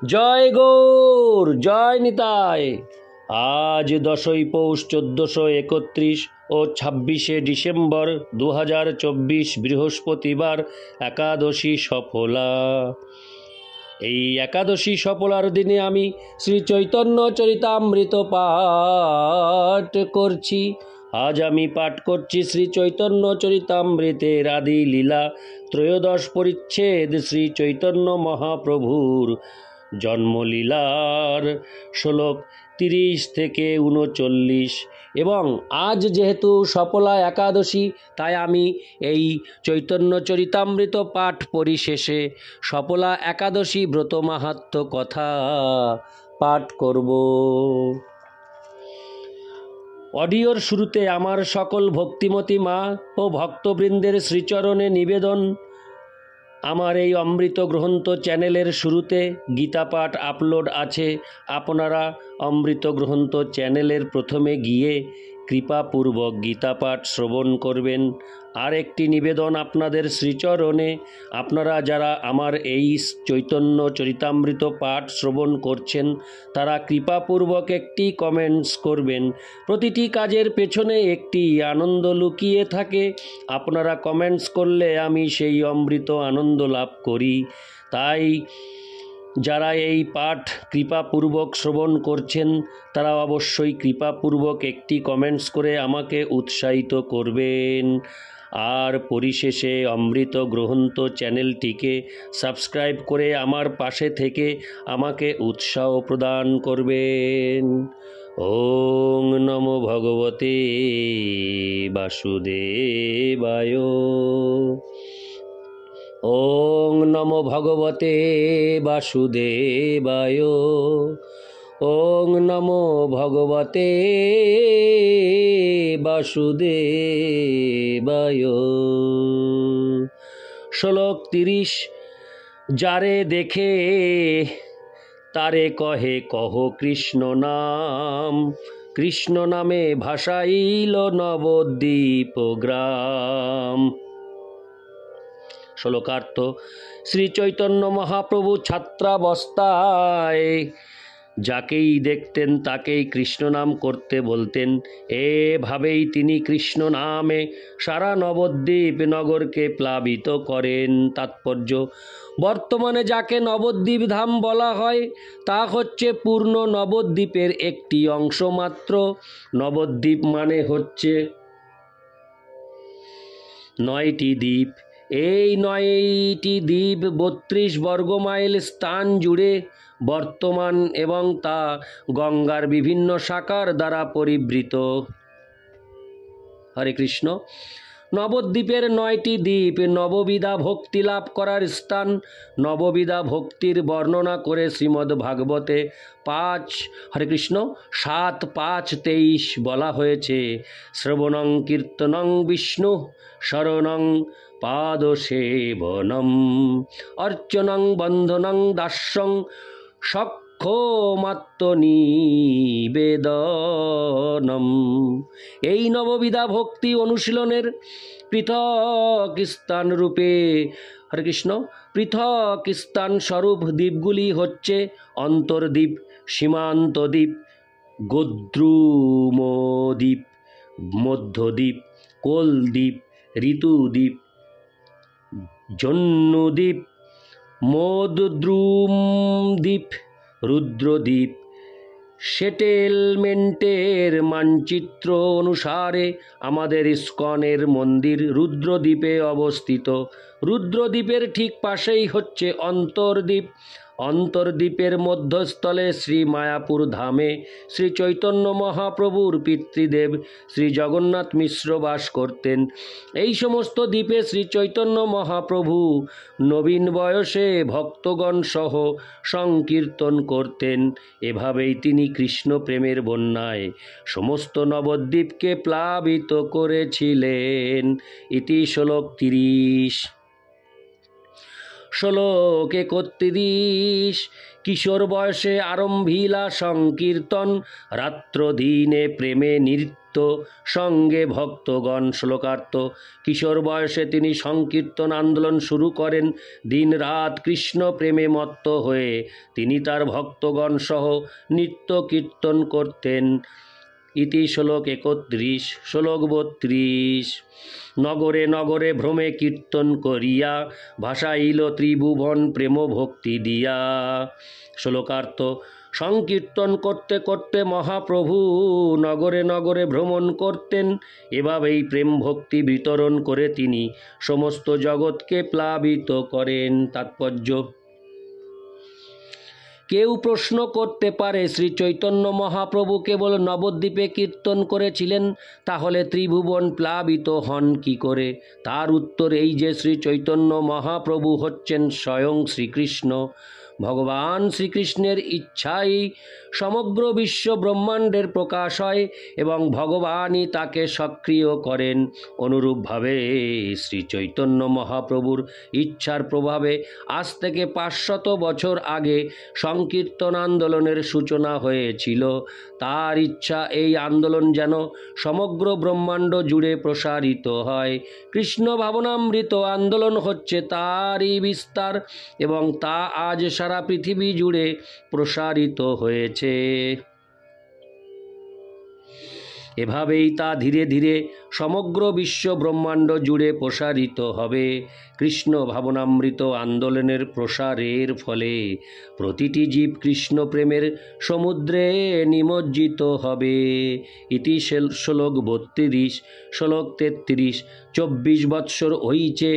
জয় গৌর, জয় নিতাই। আজ 10ই পৌষ 1431 ও 26শে ডিসেম্বর 2024 বৃহস্পতিবার, একাদশী সফলা। এই একাদশী সফলার দিনে আমি শ্রী চৈতন্য চরিতামৃত পাঠ করছি। আজ আমি পাঠ করছি শ্রী চৈতন্য চরিতামৃতের আদি লীলা ত্রয়োদশ পরিচ্ছেদ, শ্রী চৈতন্য মহাপ্রভুর জন্মলীলার শ্লোক 30 থেকে 39। এবং আজ যেহেতু সফলা একাদশী, তাই আমি এই চৈতন্য চরিতামৃত পাঠ পরিশেষে সফলা একাদশী ব্রত মাহাত্ম্য কথা পাঠ করব। অডিওর শুরুতে আমার সকল ভক্তিমতী মা ও ভক্তবৃন্দের শ্রীচরণে নিবেদন, আমার এই অমৃত গ্রন্থ চ্যানেলের শুরুতে গীতা পাঠ আপলোড আছে। আপনারা অমৃত গ্রন্থ চ্যানেলের প্রথমে গিয়ে কৃপাপূর্বক গীতা পাঠ শ্রবণ করবেন। আর একটি নিবেদন আপনাদের শ্রীচরণে, আপনারা যারা আমার এই চৈতন্য চরিতামৃত পাঠ শ্রবণ করছেন, তারা কৃপাপূর্বক একটি কমেন্টস করবেন। প্রতিটি কাজের পেছনে একটি আনন্দ লুকিয়ে থাকে। আপনারা কমেন্টস করলে আমি সেই অমৃত আনন্দ লাভ করি। তাই যারা এই পাঠ কৃপাপূর্বক শ্রবণ করছেন, তারা অবশ্যই কৃপাপূর্বক একটি কমেন্টস করে আমাকে উৎসাহিত করবেন। আর পরিশেষে অমৃত গ্রন্থ চ্যানেলটিকে সাবস্ক্রাইব করে আমার পাশে থেকে আমাকে উৎসাহ প্রদান করবেন। ওং নমো ভগবতে বাসুদেবায়। ওং নমো ভগবতে বাসুদেবায়। ওং নমো ভগবতে বাসুদেবায়। শ্লোক 30। যারে দেখে তারে কহে কহ কৃষ্ণ নাম, কৃষ্ণ নামে ভাসাইল নবদ্বীপ গ্রাম। শ্লোকার্থ: শ্রী চৈতন্য মহাপ্রভু ছাত্রাবস্থায় যাকেই দেখতেন তাকেই কৃষ্ণ নাম করতে বলতেন। এভাবেই তিনি কৃষ্ণ নামে সারা নবদ্বীপ নগরকে প্লাবিত করেন। তাৎপর্য: বর্তমানে যাকে নবদ্বীপ ধাম বলা হয়, তা হচ্ছে পূর্ণ নবদ্বীপের একটি অংশ মাত্র। নবদ্বীপ মানে হচ্ছে 9টি দ্বীপ। এই 9টি দ্বীপ 32 বর্গমাইল স্থান জুড়ে বর্তমান এবং তা গঙ্গার বিভিন্ন শাখার দ্বারা পরিবৃত। হরে কৃষ্ণ। নবদ্বীপের 9টি দ্বীপ নববিধা ভক্তি লাভ করার স্থান। নববিধা ভক্তির বর্ণনা করে শ্রীমদ্ ভাগবতে 7:5-23 বলা হয়েছে: শ্রবণং কীর্তনং বিষ্ণু শরণং পাদসেবনম অর্চনং বন্ধনং দাস্যং সক্ষমাত্মনিবেদনম। এই নববিধা ভক্তি অনুশীলনের পৃথক স্থান রূপে, হরে কৃষ্ণ, পৃথক স্থান স্বরূপ দ্বীপগুলি হচ্ছে অন্তর্দ্বীপ, সীমান্তদ্বীপ, গোদ্রুমদ্বীপ, মধ্যদ্বীপ, কোলদ্বীপ, ঋতুদ্বীপ, জন্মদ্বীপ, মোদ্রুমদ্বীপ, রুদ্রদ্বীপ। সেটেলমেন্টের মানচিত্র অনুসারে আমাদের ইস্কনের মন্দির রুদ্রদ্বীপে অবস্থিত। রুদ্রদ্বীপের ঠিক পাশেই হচ্ছে অন্তর্দ্বীপ। অন্তর্দ্বীপের মধ্যস্থলে শ্রী মায়াপুর ধামে শ্রী চৈতন্য মহাপ্রভুর পিতৃদেব শ্রী জগন্নাথ মিশ্র বাস করতেন। এই সমস্ত দ্বীপে শ্রী চৈতন্য মহাপ্রভু নবীন বয়সে ভক্তগণ সহ সংকীর্তন করতেন। এভাবেই তিনি কৃষ্ণ প্রেমের বন্যায় সমস্ত নবদ্বীপকে প্লাবিত করেছিলেন। ইতি শ্লোক 30। শ্লোক 31। কিশোর বয়সে আরম্ভিলা সংকীর্তন, রাত্র দিনে প্রেমে নৃত্য নৃত্য সঙ্গে ভক্তগণ। শ্লোকার্থ। কিশোর বয়সে তিনি সংকীর্তন আন্দোলন শুরু করেন। দিন রাত কৃষ্ণ প্রেমে মত্ত হয়ে তিনি তার ভক্তগণ সহ নৃত্য কীর্তন করতেন। ইতি শ্লোক 31। শ্লোক 32। নগরে নগরে ভ্রমে কীর্তন করিয়া ভাসাইল ত্রিভুবন প্রেম ভক্তি দিয়া। শ্লোকার্থ। সংকীর্তন করতে করতে মহাপ্রভু নগরে নগরে ভ্রমণ করতেন। এভাবেই প্রেম ভক্তি বিতরণ করে তিনি সমস্ত জগৎকে প্লাবিত করেন। তাৎপর্য। কেউ প্রশ্ন করতে পারে, শ্রী চৈতন্য মহাপ্রভু কেবল নবদ্বীপে কীর্তন করেছিলেন, তাহলে ত্রিভুবন প্লাবিত হন কি করে? তার উত্তর এই যে শ্রী চৈতন্য মহাপ্রভু হচ্ছেন স্বয়ং শ্রীকৃষ্ণ। ভগবান শ্রীকৃষ্ণের ইচ্ছাই সমগ্র বিশ্ব ব্রহ্মাণ্ডের প্রকাশ হয় এবং ভগবানই তাকে সক্রিয় করেন। অনুরূপভাবে শ্রী চৈতন্য মহাপ্রভুর ইচ্ছার প্রভাবে আজ থেকে 500 বছর আগে সংকীর্তন আন্দোলনের সূচনা হয়েছিল। তার ইচ্ছা এই আন্দোলন যেন সমগ্র ব্রহ্মাণ্ড জুড়ে প্রসারিত হয়। কৃষ্ণ ভাবনামৃত আন্দোলন হচ্ছে তারই বিস্তার এবং তা আজ সারা পৃথিবী জুড়ে প্রসারিত হয়েছে। এভাবেই তা ধীরে ধীরে সমগ্র বিশ্ব ব্রহ্মাণ্ড জুড়ে প্রসারিত হবে। কৃষ্ণ ভাবনামৃত আন্দোলনের প্রসারের ফলে প্রতিটি জীব কৃষ্ণ প্রেমের সমুদ্রে নিমজ্জিত হবে। ইতি শ্লোক 32। শ্লোক 33। 24 বৎসর হইছে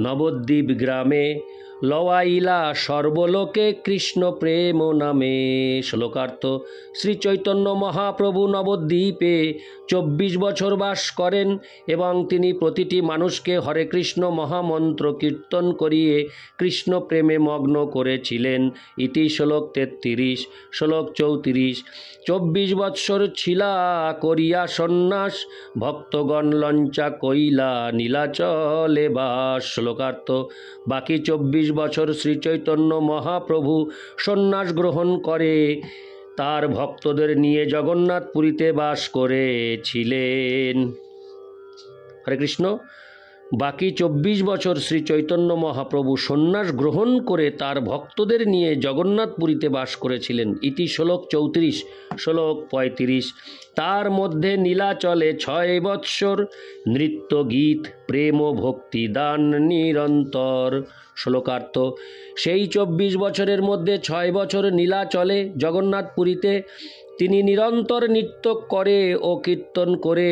নবদ্বীপ গ্রামে লওয়াইলা সর্বলোকে কৃষ্ণ প্রেম নামে। শ্লোকার্থ। শ্রী চৈতন্য মহাপ্রভু নবদ্বীপে 24 বছর বাস করেন এবং তিনি প্রতিটি মানুষকে হরে কৃষ্ণ মহামন্ত্র কীর্তন করিয়ে কৃষ্ণ প্রেমে মগ্ন করেছিলেন। ইতি শ্লোক 33। শ্লোক 34। 24 বৎসর ছিলা করিয়া সন্ন্যাস ভক্তগণ লঞ্চা কইলা নীলাচলে বাস। শ্লোকার্থ। বাকি 24 বছর শ্রী চৈতন্য মহাপ্রভু সন্ন্যাস গ্রহণ করে তার ভক্তদের নিয়ে জগন্নাথপুরীতে বাস করেছিলেন। হরে কৃষ্ণ। বাকি 24 বছর শ্রী চৈতন্য মহাপ্রভু সন্ন্যাস গ্রহণ করে তার ভক্তদের নিয়ে জগন্নাথপুরীতে বাস করেছিলেন। ইতি শ্লোক 34। শ্লোক 35। তার মধ্যে নীলাচলে 6 বৎসর নৃত্য গীত প্রেম ভক্তি দান নিরন্তর। শ্লোকার্থ। সেই 24 বছরের মধ্যে 6 বছর নীলাচলে জগন্নাথপুরীতে তিনি নিরন্তর নৃত্য করে ও কীর্তন করে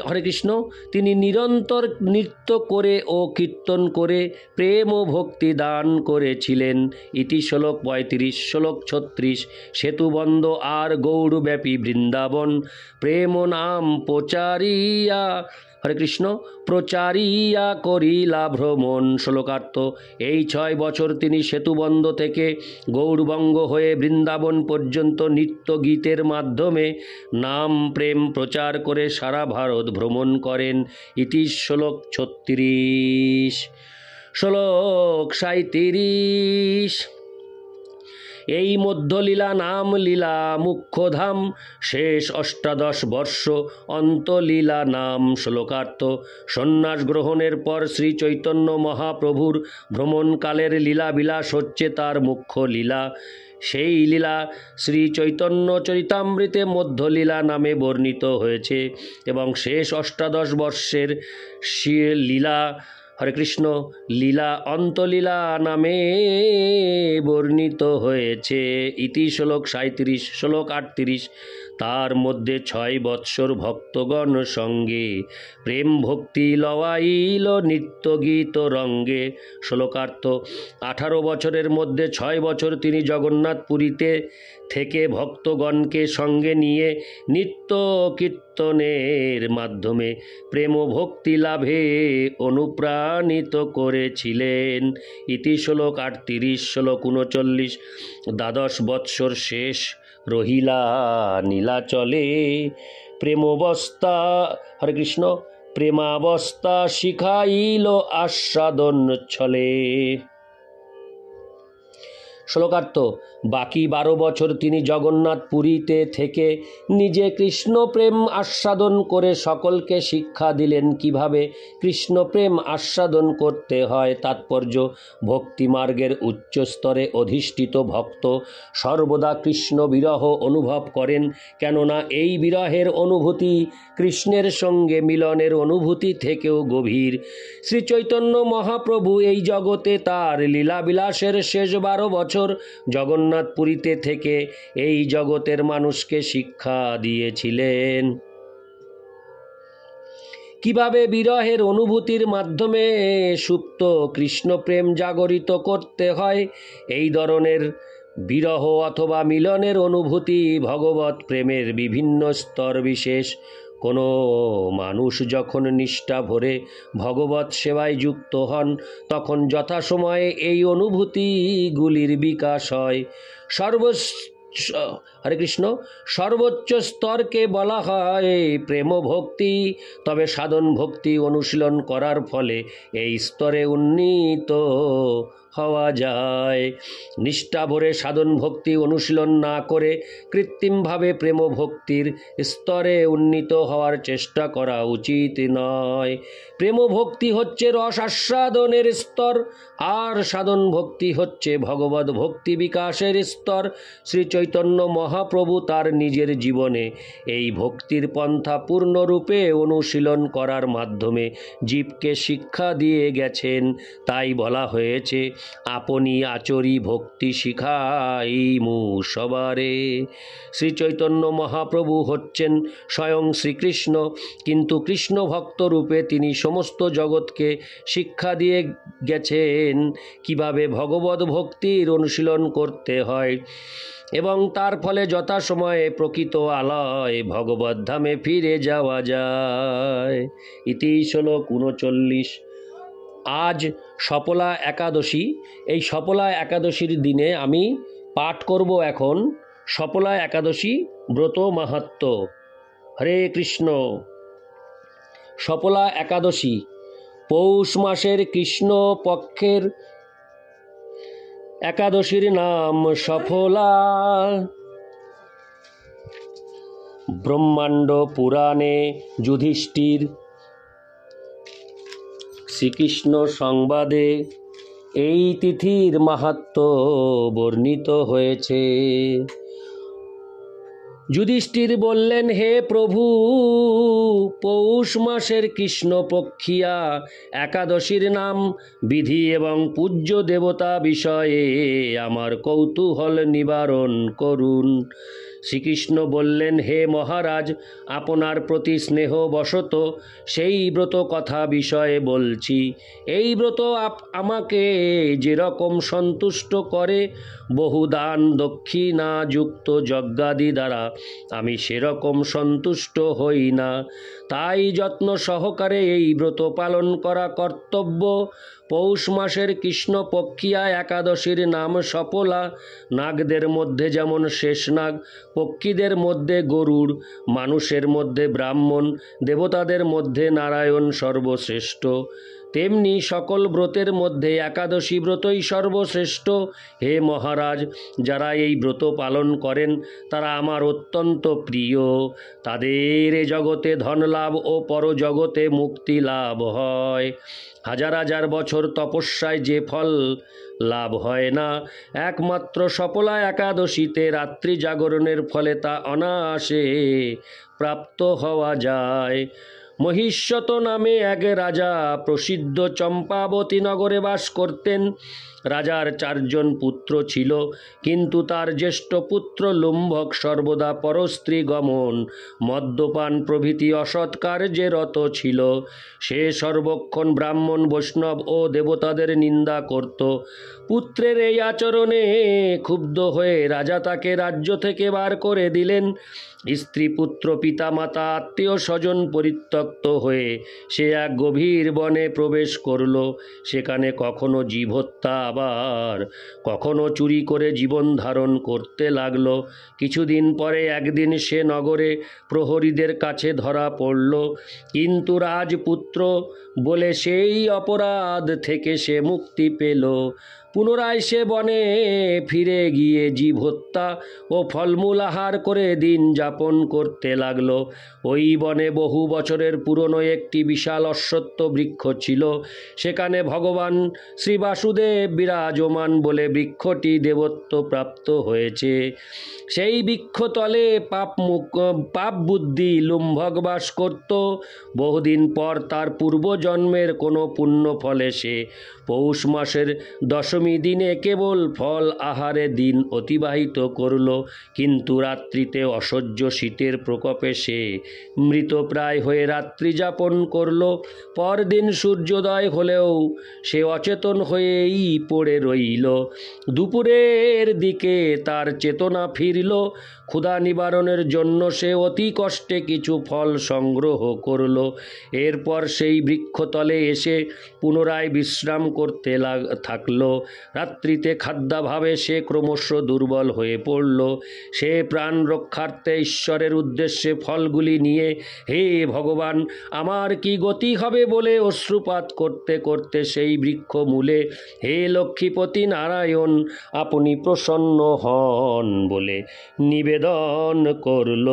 হরে কৃষ্ণ। তিনি নিরন্তর নৃত্য করে ও কীর্তন করে প্রেম ও ভক্তি দান করেছিলেন। ইতি শ্লোক 35। শ্লোক 36। সেতুবন্ধ আর গৌড়ব্যাপী বৃন্দাবন প্রেম নাম প্রচারিয়া হরে কৃষ্ণ প্রচারিয়া করিলা ভ্রমণ। শ্লোকার্থ। এই 6 বছর তিনি সেতুবন্ধ থেকে গৌড়বঙ্গ হয়ে বৃন্দাবন পর্যন্ত নিত্য গীতের মাধ্যমে নাম প্রেম প্রচার করে সারা ভারত ভ্রমণ করেন। ইতি শ্লোক 36। শ্লোক 37। এই মধ্যলীলা নাম লীলা মুখ্যধাম শেষ 18 বর্ষ অন্তলীলা নাম। শ্লোকার্থ। সন্ন্যাস গ্রহণের পর শ্রী চৈতন্য মহাপ্রভুর ভ্রমণকালের লীলা বিলাস হচ্ছে তার মুখ্য লীলা। সেই লীলা শ্রী চৈতন্য চরিতামৃতে মধ্যলীলা নামে বর্ণিত হয়েছে এবং শেষ 18 বর্ষের লীলা হরে কৃষ্ণ লীলা অন্তলীলা নামে বর্ণিত হয়েছে। ইতি শ্লোক 37। শ্লোক 38। তার মধ্যে 6 বৎসর ভক্তগণ সঙ্গে প্রেম ভক্তি লওয়াইল নিত্য গীত রঙ্গে। শ্লোকার্থ। 18 বছরের মধ্যে 6 বছর তিনি জগন্নাথপুরীতে থেকে ভক্তগণকে সঙ্গে নিয়ে নিত্য কীর্তনের মাধ্যমে প্রেম ভক্তি লাভে অনুপ্রাণিত করেছিলেন। ইতি শ্লোক 38। শ্লোক 39। 12 বৎসর শেষ রহিলা নীলাচলে প্রেমাবস্থা হরে কৃষ্ণ প্রেমাবস্থা শিখাইল আস্বাদন ছলে। শ্লোকার্থ। বাকি 12 বছর তিনি জগন্নাথ পুরীতে থেকে নিজে কৃষ্ণ প্রেম আস্বাদন করে সকলকে শিক্ষা দিলেন কিভাবে কৃষ্ণ প্রেম আস্বাদন করতে হয়। তাৎপর্য: ভক্তিমার্গের উচ্চ স্তরে অধিষ্ঠিত ভক্ত সর্বদা কৃষ্ণ বিরহ অনুভব করেন, কেননা এই বিরহের অনুভূতি কৃষ্ণের সঙ্গে মিলনের অনুভূতি থেকেও গভীর। শ্রী চৈতন্য মহাপ্রভু এই জগতে তার লীলাবিলাসের শেষ 12 বছর জগন্নাথ পুরীতে থেকে এই জগতের মানুষকে শিক্ষা দিয়েছিলেন কিভাবে বিরহের অনুভূতির মাধ্যমে সুপ্ত কৃষ্ণপ্রেম জাগরিত করতে হয়। এই ধরনের বিরহ অথবা মিলনের অনুভূতি ভগবৎ প্রেমের বিভিন্ন স্তর বিশেষ। কোনো মানুষ যখন নিষ্ঠা ভরে ভগবৎ সেবায় যুক্ত হন তখন যথাসময়ে এই অনুভূতিগুলির বিকাশ হয়। হরে কৃষ্ণ। সর্বোচ্চ স্তরকে বলা হয় প্রেম ভক্তি। তবে সাধন ভক্তি অনুশীলন করার ফলে এই স্তরে উন্নীত হওয়া যায়। নিষ্ঠা ভরে সাধন ভক্তি অনুশীলন না করে কৃত্রিমভাবে প্রেম ভক্তির স্তরে উন্নীত হওয়ার চেষ্টা করা উচিত নয়। প্রেম ভক্তি হচ্ছে রস আস্বাদনের স্তর, আর সাধন ভক্তি হচ্ছে ভগবত ভক্তি বিকাশের স্তর। শ্রী চৈতন্য মহাপ্রভু তার নিজের জীবনে এই ভক্তির পন্থা পূর্ণরূপে অনুশীলন করার মাধ্যমে জীবকে শিক্ষা দিয়ে গেছেন। তাই বলা হয়েছে, আপনি আচরি ভক্তি শিখাইমু সবারে। শ্রী চৈতন্য মহাপ্রভু হচ্ছেন স্বয়ং শ্রীকৃষ্ণ, কিন্তু কৃষ্ণ ভক্ত রূপে তিনি সমস্ত জগৎকে শিক্ষা দিয়ে গেছেন কিভাবে ভগবত ভক্তির অনুশীলন করতে হয় এবং তার ফলে যথাসময়ে প্রকৃত আলয় ভগবত ধামে ফিরে যাওয়া যায়। ইতি শ্লোক 39। আজ সফলা একাদশী। এই সফলা একাদশীর দিনে আমি পাঠ করব এখন সফলা একাদশী ব্রত মাহাত্ম্য। হরে কৃষ্ণ। সফলা একাদশী পৌষ মাসের কৃষ্ণ পক্ষের একাদশীর নাম সফলা। ব্রহ্মাণ্ড পুরাণে যুধিষ্ঠির শ্রীকৃষ্ণ সংবাদে এই তিথির মাহাত্ম্য বর্ণিত হয়েছে। যুধিষ্ঠির বললেন, হে প্রভু, পৌষ মাসের কৃষ্ণপক্ষিয়া একাদশীর নাম, বিধি এবং পূজ্য দেবতা বিষয়ে আমার কৌতূহল নিবারণ করুন। শ্রীকৃষ্ণ বললেন, হে মহারাজ, আপনার প্রতি স্নেহবশত সেই ব্রত কথা বিষয়ে বলছি। এই ব্রত আমাকে যেরকম সন্তুষ্ট করে, বহু দান দক্ষিণা যুক্ত যজ্ঞাদি দ্বারা আমি সেরকম সন্তুষ্ট হই না। তাই যত্ন সহকারে এই ব্রত পালন করা কর্তব্য। পৌষ মাসের কৃষ্ণপক্ষিয়া একাদশীর নাম সফলা। নাগদের মধ্যে যেমন শেষনাগ, পক্ষীদের মধ্যে গরুড়, মানুষের মধ্যে ব্রাহ্মণ, দেবতাদের মধ্যে নারায়ণ সর্বশ্রেষ্ঠ, তেমনি সকল ব্রতের মধ্যে একাদশী ব্রতই সর্বশ্রেষ্ঠ। হে মহারাজ, যারা এই ব্রত পালন করেন তারা আমার অত্যন্ত প্রিয়। তাদের এ জগতে ধনলাভ ও পরজগতে মুক্তি লাভ হয়। হাজার হাজার বছর তপস্যায় যে ফল লাভ হয় না, একমাত্র সফলা একাদশীতে রাত্রি জাগরণের ফলে তা অনায়াসে প্রাপ্ত হওয়া যায়। মহিষ্যত নামে এক রাজা প্রসিদ্ধ চম্পাবতী নগরে বাস করতেন। রাজার 4 জন পুত্র ছিল, কিন্তু তার জ্যেষ্ঠ পুত্র লুম্ভক সর্বদা পরস্ত্রী গমন, মদ্যপান প্রভৃতি অসৎ কার্যে রত ছিল। সে সর্বক্ষণ ব্রাহ্মণ, বৈষ্ণব ও দেবতাদের নিন্দা করত। পুত্রের এই আচরণে ক্ষুব্ধ হয়ে রাজা তাকে রাজ্য থেকে বার করে দিলেন। স্ত্রী, পুত্র, পিতা মাতা, আত্মীয় স্বজন পরিত্যক্ত হয়ে সে এক গভীর বনে প্রবেশ করল। সেখানে কখনো জীব হত্যা, আবার কখনো চুরি করে জীবন ধারণ করতে লাগল। কিছুদিন পরে একদিন সে নগরে প্রহরীদের কাছে ধরা পড়ল, কিন্তু রাজপুত্র বলে সেই অপরাধ থেকে সে মুক্তি পেল। পুনরায় সে বনে ফিরে গিয়ে জীব হত্যা ও ফলমূল আহার করে দিন যাপন করতে লাগলো। ওই বনে বহু বছরের পুরনো একটি বিশাল অশ্বত্থ বৃক্ষ ছিল। সেখানে ভগবান শ্রী বাসুদেব বিরাজমান বলে বৃক্ষটি দেবত্ব প্রাপ্ত হয়েছে। সেই বৃক্ষতলে পাপ বুদ্ধি লুম্ভক বাস করত। বহুদিন পর তার পূর্বজন্মের কোনো পুণ্য ফলে সে পৌষ মাসের দশমী দিনে কেবল ফল আহারে দিন অতিবাহিত করল। কিন্তু রাত্রিতে অসহ্য শীতের প্রকোপে সে মৃতপ্রায় হয়ে রাত্রি যাপন করল। পরদিন সূর্যোদয় হলেও সে অচেতন হয়েই পড়ে রইল। দুপুরের দিকে তার চেতনা ফিরল। ক্ষুধা নিবারণের জন্য সে অতি কষ্টে কিছু ফল সংগ্রহ করল। এরপর সেই বৃক্ষতলে এসে পুনরায় বিশ্রাম করতে থাকল। রাত্রিতে খাদ্যাভাবে সে ক্রমশ দুর্বল হয়ে পড়ল। সে প্রাণ রক্ষার্থে ঈশ্বরের উদ্দেশ্যে ফলগুলি নিয়ে, হে ভগবান, আমার কি গতি হবে বলে অশ্রুপাত করতে করতে সেই বৃক্ষ মূলে, হে লক্ষ্মীপতি নারায়ণ, আপনি প্রসন্ন হন বলে নিবেদন করল।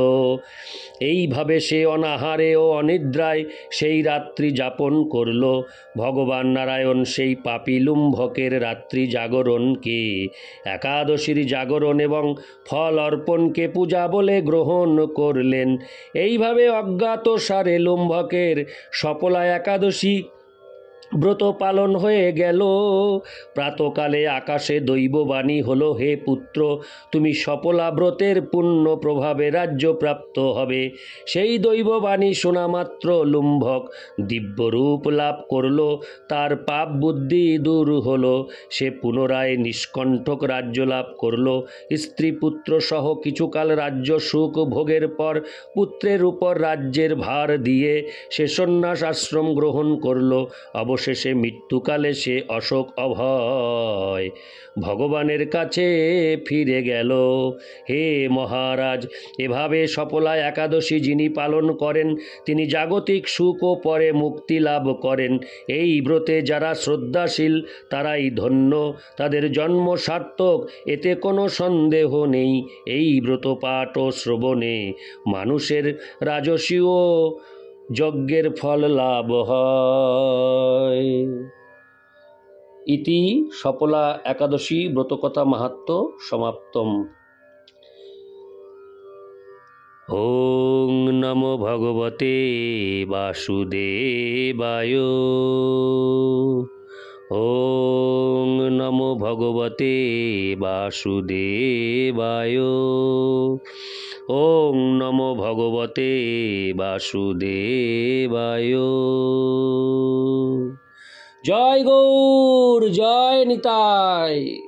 এইভাবে সে অনাহারে ও অনিদ্রায় সেই রাত্রি যাপন করল। ভগবান নারায়ণ সেই পাপী লুম্ভকের রাত্রি জাগরণকে একাদশীর জাগরণ এবং ফল অর্পণকে পূজা বলে গ্রহণ করলেন। এইভাবে অজ্ঞাতসারে লুম্ভকের সফলা একাদশী ব্রত পালন হয়ে গেল। প্রাতকালে আকাশে দৈববাণী হলো, হে পুত্র, তুমি সফলা ব্রতের পুণ্য প্রভাবে রাজ্যপ্রাপ্ত হবে। সেই দৈববাণী শোনা মাত্র লুম্ভক দিব্যরূপ লাভ করল। তার পাপ বুদ্ধি দূর হলো। সে পুনরায় নিষ্কণ্ঠক রাজ্য লাভ করল। স্ত্রী পুত্র সহ কিছুকাল রাজ্য সুখ ভোগের পর পুত্রের উপর রাজ্যের ভার দিয়ে সে সন্ন্যাস আশ্রম গ্রহণ করল। অবশেষে মৃত্যুকালে সে অশোক অভয় ভগবানের কাছে ফিরে গেল। হে মহারাজ, এভাবে সফলা একাদশী যিনি পালন করেন তিনি জাগতিক সুখ ও পরে মুক্তি লাভ করেন। এই ব্রতে যারা শ্রদ্ধাশীল তারাই ধন্য, তাদের জন্ম সার্থক, এতে কোনো সন্দেহ নেই। এই ব্রত পাঠ ও শ্রবণে মানুষের রাজসীয় যজ্ঞের ফল লাভ হয়। ইতি সফলা একাদশী ব্রতকথা মাহাত্ম্য সমাপ্তম। ওং নমো ভগবতে বাসুদেবায়। ওং নমো ভগবতে বাসুদেবায়। ওং নমো ভগবতে বাসুদেবায়। জয় গৌর, জয় নিতাই।